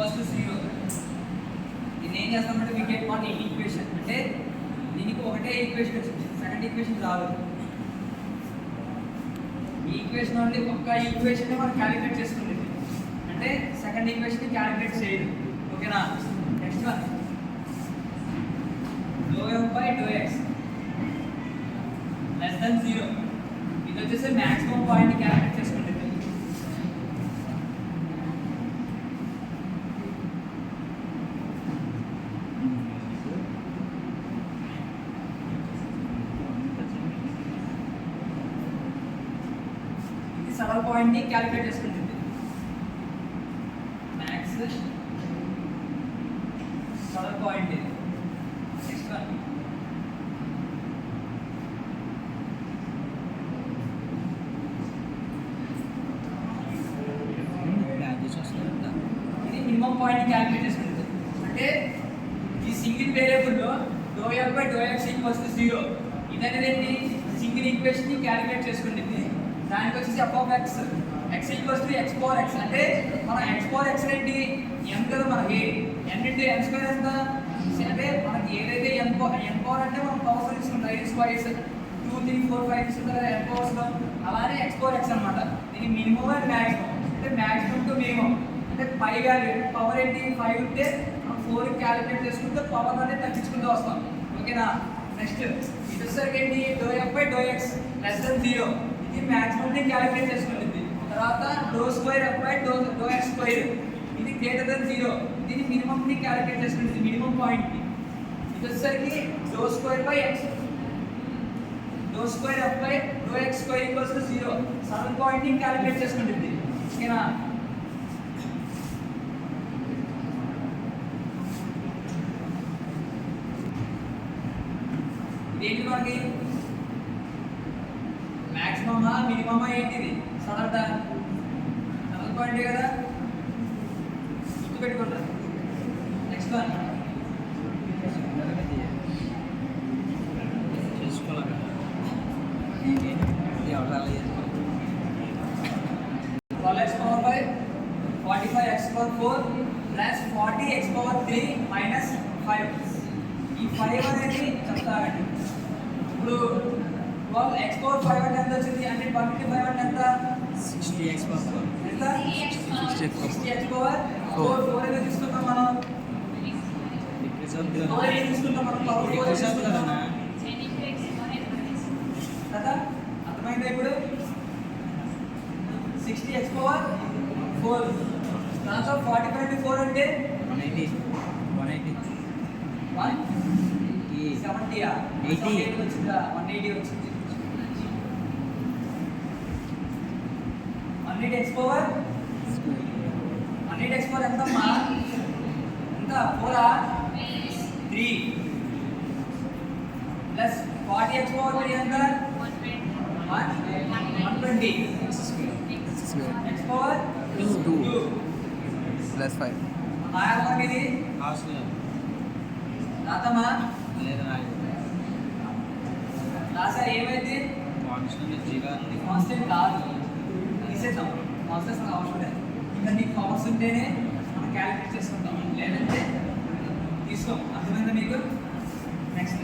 Equals to 0. దీన్ని ఏం చేస్తామంటే we get one ఈక్వేషన్, అంటే దీనికి ఒకటే ఈక్వేషన్ వచ్చింది, సెకండ్ ఈక్వేషన్ రాదు. ఈ ఈక్వేషన్ నుండి ఒక్క ఈక్వేషన్ మనం క్యాలిక్యులేట్ చేసుకుంటుంది, అంటే సెకండ్ ఈక్వేషన్ క్యాలిక్యులేట్ చేయదు. ఓకేనా? Next one ∂f/∂x less than 0. ఇది వచ్చేసి మాక్సిమం పాయింట్ క్యాలిక్యులేట్ చేసుకుంటుంది. ఇది సడల్ పాయింట్ ని క్యాలిక్యులేట్ చేసుకుంటుంది. Max saddle point. Next one minimum point calculate చేసుకుంటుంది, అంటే ఈ సింగిల్ వేరియబుల్లో ∂f/∂x ఈక్వల్స్ టు 0. ఇదనేది సింగిల్ ఈక్వేషన్ ని క్యాలిక్యులేట్ చేసుకుంటుంది. దానికి వచ్చేసి f(x) x equals to x⁴x, అంటే మన x⁴x ఏంటి n కదా మనకి, n ఇంటూ n స్క్వేర్ ఎంత, అంటే మనకి ఏదైతే n పవర్ అంటే మనం పవర్స్ తీసుకుంటాం, 8 స్క్వేర్స్ 2 3 4 5 తీసుకుంటాం n పవర్స్ లో, అలానే x⁴x అన్నమాట. దీని మినిమం అండ్ మాక్సిమం, అంటే మాక్సిమం టు మినిమం, అంటే పై వాల్యూ పవర్ ఏంటి 5 ఉంటే మనం 4 క్యాలిక్యులేట్ చేసుకుంటే పవర్ అనేది తగ్గించుకుంటూ వస్తాం. ఓకేనా? నెక్స్ట్ ఇది వచ్చేసరికి ఏంటి ∂f/∂x less than 0. ఇది మాక్సిమం ని క్యాలిక్యులేట్ చేసుకుంటుంది. తర్వాత ∂2f/∂x2 ఇది గ్రేటర్ దెన్ 0. దీని మినిమం ని క్యాలిక్యులేట్ చేసుకుంటుంది, మినిమం పాయింట్ ని. ఇది వచ్చేసరికి ∂2f/∂x2 equals to 0. Subtle point ని క్యాలిక్యులేట్ చేసుకుంటుంది. ఓకేనా? ఏంటి మనకి మాక్సిమమా మినిమమా ఏంటిది, సడల్ పాయింట్ కదా, గుర్తుపెట్టుకుంటారు. నెక్స్ట్ వన్ చేసుకోవాలి. 12x⁴ 45x⁴ plus 40x⁴ minus 5. ఈ 5 అనేది చెప్తారండి. ఇప్పుడు 12x⁴ అంటే ఎంత వచ్చింది, అంటే 125 అంటే ఎంత, 60x⁴ ఎంత 60x⁴ 4 ఏదో తీసుకుంటాం మనం, 4 ఏదో తీసుకుంటాం మనం, పవర్ 4 తీసుకుంటాం కదా. అర్థమైందా ఇప్పుడు? 60x⁴ 4 దాంట్లో 45 4 అంటే 180 170 వచ్చిందా, 180 వచ్చింది. 100x⁴ ఎంతమ్మా, ఎంత 4 3 ప్లస్ 40x⁴ ఎంత 120 x⁴ 2 ప్లస్ 5 ఇది రాతమా రాసా ఏమైంది, కాన్స్టెంట్ కాదు, తీసేద్దాం. కాన్స్టెంట్స్ మనకు అవసరం లేదు. ఇంకా నీకు పవర్స్ ఉంటేనే మనం క్యాలిక్యులేట్ చేసుకుంటాం, లేదంటే తీసుకోం. అర్థమైందా మీకు? నెక్స్ట్